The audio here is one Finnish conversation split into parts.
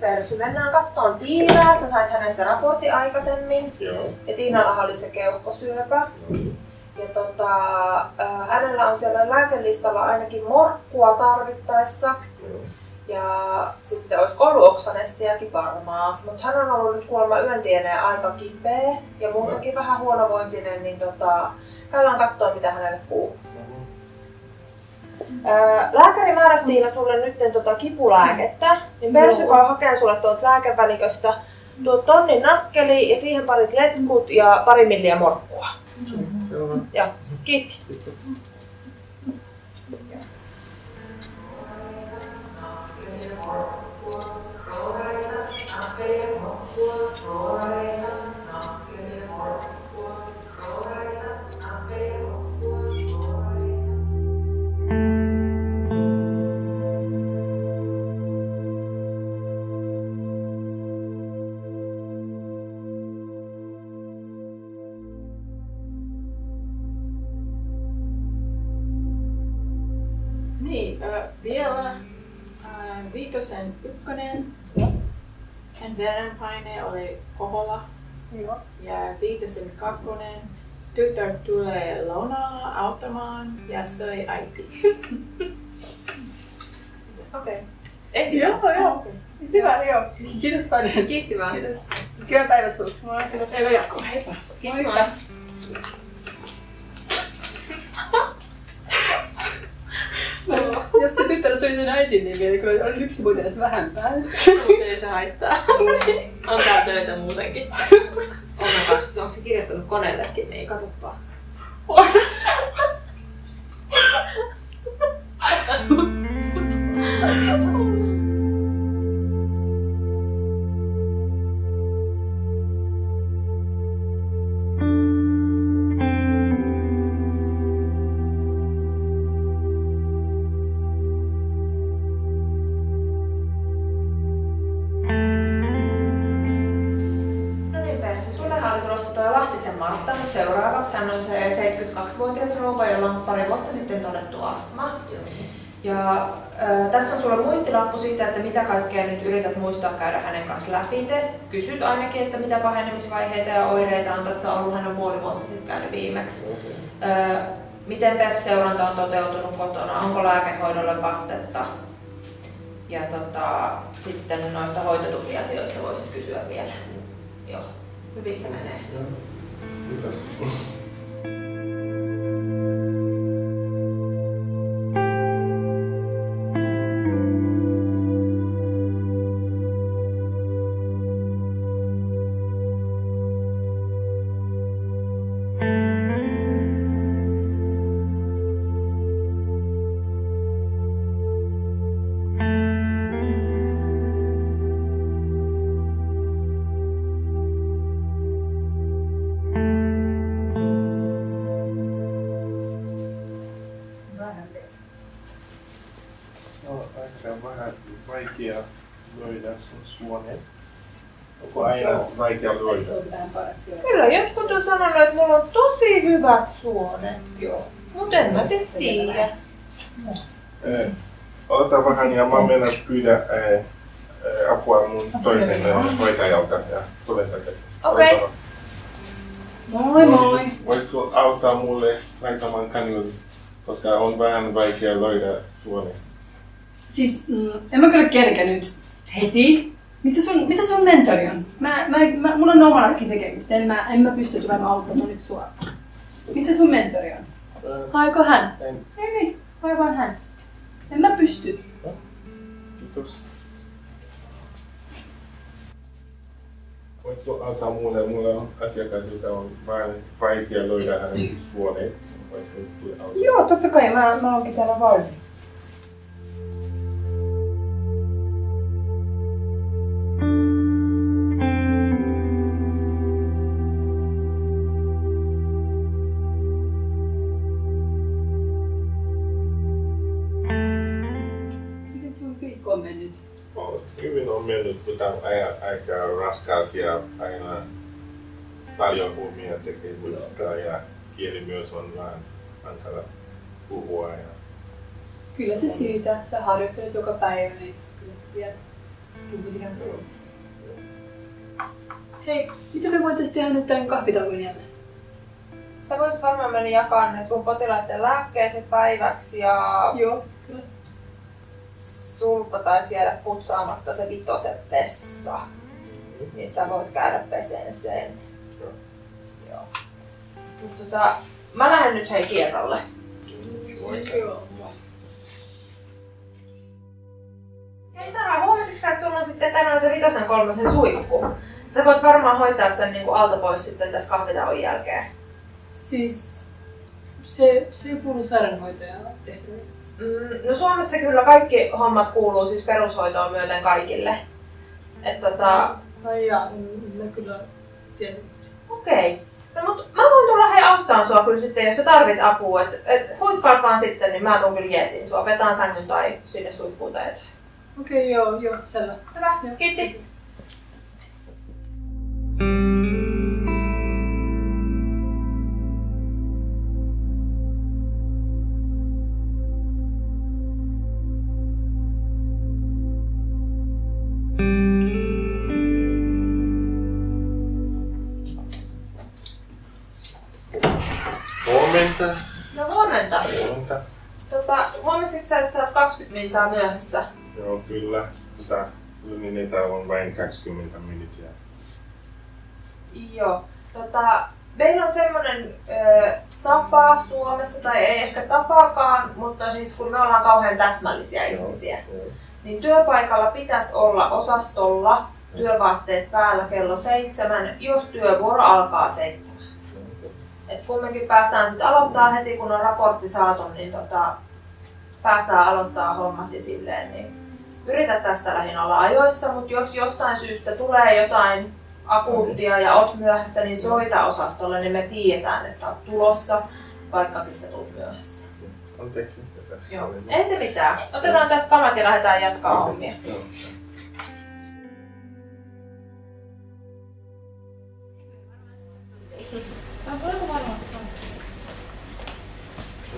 niin Persy, mennään kattoon Tiinaa. Sä sait hänestä raportti aikaisemmin. Joo. Ja Tiinalla oli se keuhkosyöpä. Ja hänellä on siellä lääkelistalla ainakin morkkua tarvittaessa. Joo. Ja sitten olisi ollut oksanestiakin varmaa. Mutta hän on ollut nyt kuulemma yön tieneen aika kipeä ja muutenkin vähän huonovointinen, niin käydään katsoa mitä hänelle kuuluu. Lääkäri määräsi Tiina sulle nyt kipulääkettä, niin Persy vaan hakee sulle tuolta lääkeväliköstä tonnin nakkeli ja siihen parit letkut ja pari milliä morkkua. Selvä. Joo, kiitti. Niin, vielä viitosen ykkönen. Hän verenpaine oli koholla. Joo. Ja viitosen kakkonen. Tytär tulee lounalla auttamaan ja söi äiti. Okei. Joo. Hyvä, joo. Kiitos paljon. Kiitti vaan. Hyvää päivää sinulle. Eva Jaakko, heippa. Moikka. Jos se tytär söi sen äitin, niin vielä kyllä olisi yksi vuotias vähempää. Mutta ei se haittaa. On täällä töitä muutenkin. Onna kanssa, onko se kirjoittanut koneellekin, niin katoppa. Martta seuraavaksi. Hän on se 72-vuotias rouva, jolla on pari vuotta sitten todettu astma. Ja tässä on sulla muistilappu siitä, että mitä kaikkea nyt yrität muistaa käydä hänen kanssa läpi. Kysyt ainakin, että mitä pahenemisvaiheita ja oireita on tässä ollut. Hän on puoli vuotta sitten käynyt viimeksi. Miten PEF-seuranta on toteutunut kotona? Onko lääkehoidolle vastetta? Ja sitten noista hoitotukiasioista voisit kysyä vielä. Joo, hyvin se menee. Mitäs? Vaikea löydä sun suonen. Onko aina vaikea löydä? Kyllä, jotkut on sanonut, että mulla on tosi hyvät suonet. Joo. Mut en mä siis tiedä. Ota vähän ja mä menen pyydä apua mun toisen hoitajalta ja tulen takaisin. Okei. Moi moi! Voisitko auttaa mulle laittamaan kanylin, koska on vähän vaikea löydä suonen? Siis, en mä kyllä kerkenyt heti. Missä sun mentori on? Mulla on omallakin tekemistä. En mä pysty tulemaan auttamaan nyt sua. Missä sun mentori on? Haiko hän? Ei, hae vaan hän. En mä pysty. Kiitos. Voitko antaa mulle on asiakas, joka on vähän vaikea löydä hänen suoneen? Voitko tulla auttaa? Joo, totta kai. Mä oonkin täällä valmiin. On mennyt? Hyvin on mennyt, mutta aika raskas ja aina paljon huomia tekemistä ja kieli myös on vähän hankala puhua. Kyllä se siitä. Sä harjoittelet joka päivä, niin kyllä se vielä Puhutaan Suomesta. Hei, mitä me voitaisiin tehdä nyt tämän kahvitauon jälleen? Sä voisit varmaan mennä jakaa ne sun potilaiden lääkkeet nyt päiväksi ja Joo, kyllä. sulta taisi jäädä putsaamatta se vitosen vessa. Niin sä voit käydä peseen sen. Joo. Mutta mä lähden nyt hei kierrolle. Joo. Hei Sara, huomasitko sä, että sulla on sitten tänään se 5-3 suihku? Sä voit varmaan hoitaa sen niin alta pois sitten tässä kahvitauon jälkeen. Siis se ei kuulu sairaanhoitajan tehtäviin. No Suomessa kyllä kaikki hommat kuuluu siis perushoitoon myöten kaikille. Ai jaa, mä kyllä tiedän. Okei. No mut mä voin tulla hei auttaa sua kyllä sitten, jos sä tarvit apua. Et huikkaat vaan sitten, niin mä tuun kyllä jeesiin sua. Vetään sängyn tai sinne suihkuun tai jotain. Okei, joo, selvä. Hyvä, Joo. kiitti. Huomenta. No huomenta. Huomenta. Huomasitko sä, että sä oot 20 minsaa myöhässä? Joo, kyllä. Kyllä niitä on vain 20 minuuttia. Joo. Meillä on semmoinen tapa Suomessa, tai ei ehkä tapaakaan, mutta siis kun me ollaan kauhean täsmällisiä ihmisiä, niin työpaikalla pitäisi olla osastolla työvaatteet päällä kello 7, jos työvuoro alkaa 7. Et kumminkin päästään sitten aloittaa heti, kun on raportti saatu, niin päästään aloittaa hommat ja silleen. Niin yritä tästä lähinnä olla ajoissa, mutta jos jostain syystä tulee jotain akuuttia ja oot myöhässä, niin soita osastolle, niin me tiedetään, että sä oot tulossa, vaikkakin sä tulet myöhässä. Anteeksi. Joo. Ei se mitään. Otetaan tässä kamat ja lähdetään jatkaa hommia. Joo.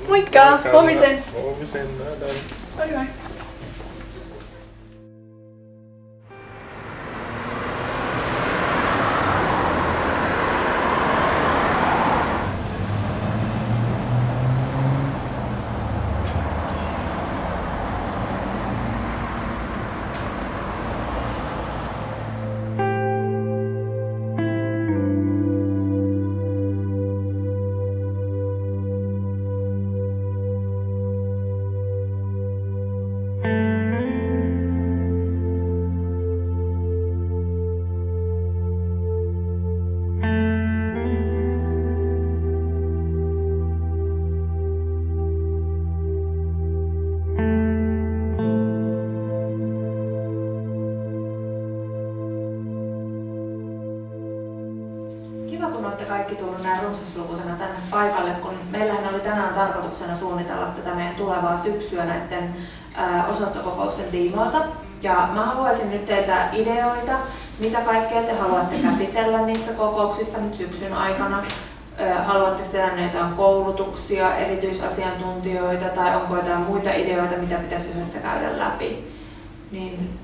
Moikka! Huomisen! Huomisen, nähdään. Oi moi! Kiva, kun olette kaikki tullut näin runsaslukuisena tänne paikalle, kun meillähän oli tänään tarkoituksena suunnitella tätä meidän tulevaa syksyä näiden osastokokousten tiimoilta. Ja mä haluaisin nyt teiltä ideoita, mitä kaikkea te haluatte käsitellä niissä kokouksissa nyt syksyn aikana. Haluatteko tehdä jotain koulutuksia, erityisasiantuntijoita tai onko jotain muita ideoita, mitä pitäisi yhdessä käydä läpi. Niin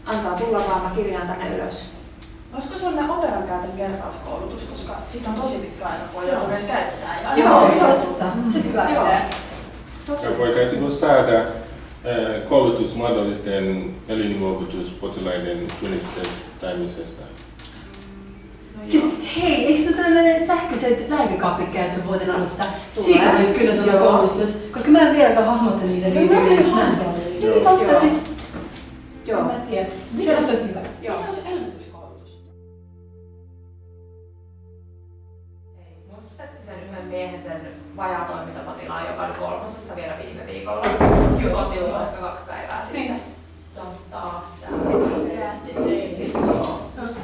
antaa tulla vaan, mä kirjaan tänne ylös. Olisiko sellainen operan käytön kertauskoulutus, koska siitä on tosi pitkä aika, kun ei myös käytetään. Ja Joo, totta. Se hyvä idea. Ja voitaisiinko saada koulutusmahdollisten elinluovutuspotilaiden tunnistamisestä? Siis hei, eikö nyt tällainen sähköiset lääkekaapit käyttö vuoden alussa? Siitä olisi kyllä tulla koulutus, koska mä en vieläkään hahmotta niitä liittyen. Niin totta, siis. Joo. Mä tiedän. Sellaista olisi hyvä. Mitä olisi elvytyskoulutus? Muistatko sen yhden miehen sen vajaatoimintapotilaan, joka oli 3. vielä viime viikolla? Kotiin ehkä 2 päivää sitten. Se on taas täällä. Siis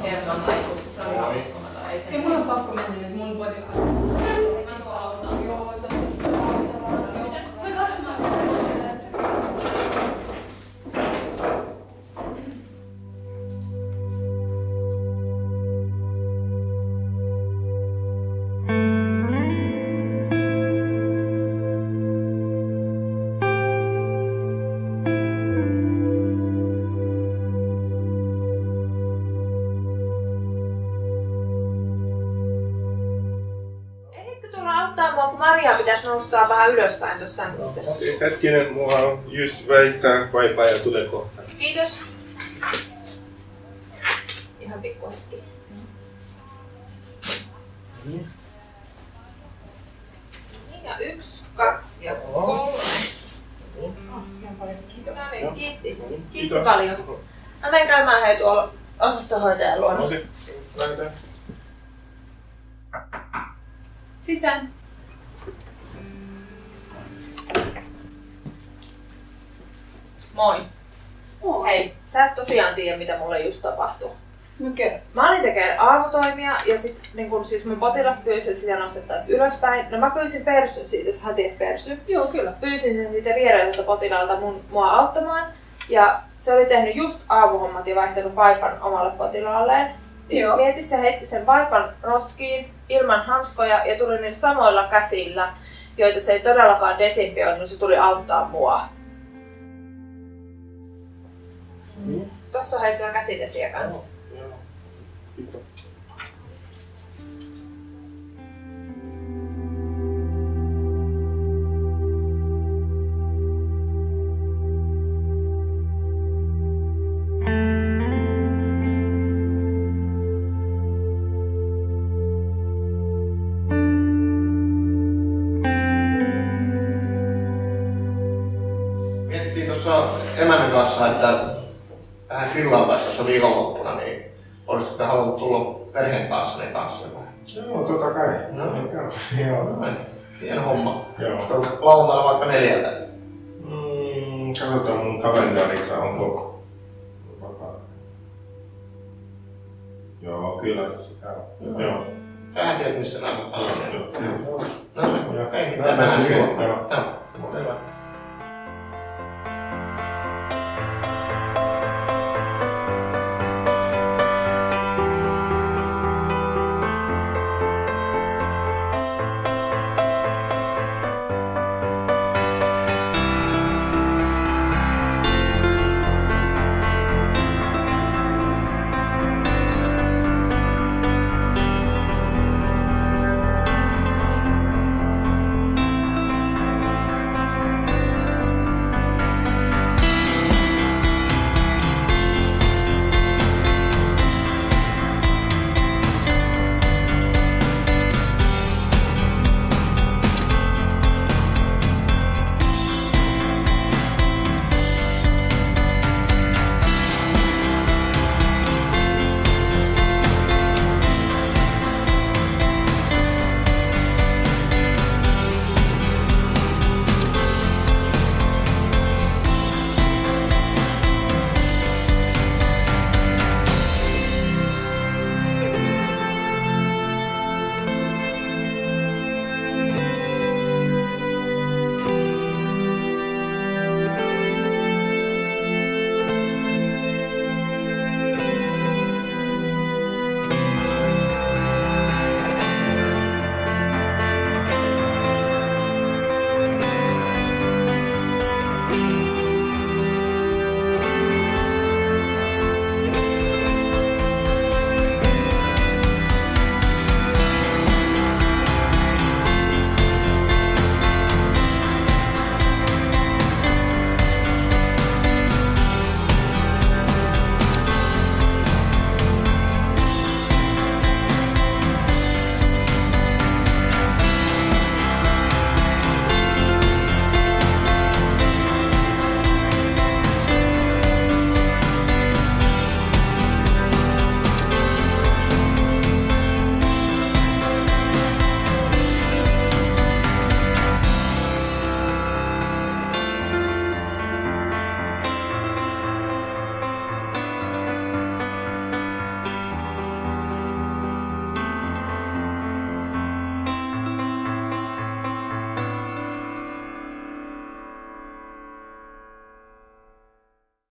kerton aikuissa, se oli ihan uskomaton. Ei mun on pakko mennä nyt mun potilaasta. Mä tuon auttaa. Joo, totta. Voi katsomaan. auttaa mua, kun Maria pitäisi nostaa vähän ylöspäin tuossa sängyssä. Okei, hetkinen, mua on just väittää vaipaa ja tulee kohta. Kiitos. Ihan pikkuisesti. Niin, ja 1, 2 ja 3. Kiitos. No niin, kiitti. Kiitti Kiitos. paljon. Mä menen käymään hei tuolla osastonhoitajan luona. Okei, lähdetään. Sisään. Moi. Hei, sä et tosiaan tiedä mitä mulle just tapahtui. No kerro. Mä olin tekemään aamutoimia ja sit niin siis mun potilas pyysi, että sitä nostettaisiin ylöspäin. No mä pyysin persyn siitä, sä tiedät persy. Joo, kyllä. Pyysin sen siitä viereltä potilaalta mua auttamaan. Ja se oli tehnyt just aamuhommat ja vaihtanut vaipan omalle potilaalleen. Joo. Mieti, se heitti sen vaipan roskiin ilman hanskoja ja tuli niillä samoilla käsillä, joita se ei todellakaan desinfioinut, se tuli auttaa mua. Tossa on heittää käsidesiä kanssa. Joo. Kiitos. Mietittiin tuossa emännän kanssa, että vähän grillailtaisiin tuossa viikonloppuna, niin olisitko halunnut tulla perheen kanssa ne kanssa? Joo, totta kai. No. Joo. Noin. Hieno homma. Joo. Olisiko lauantaina vaikka 4? Katsotaan mun kalenterissa onko vapaa. Joo, kyllä se käy. Joo. Sähän tiedät missä nämä on. Joo. No niin, Joo. ei Nähdään mitään. sitten. Joo. Joo. Joo. Selvä.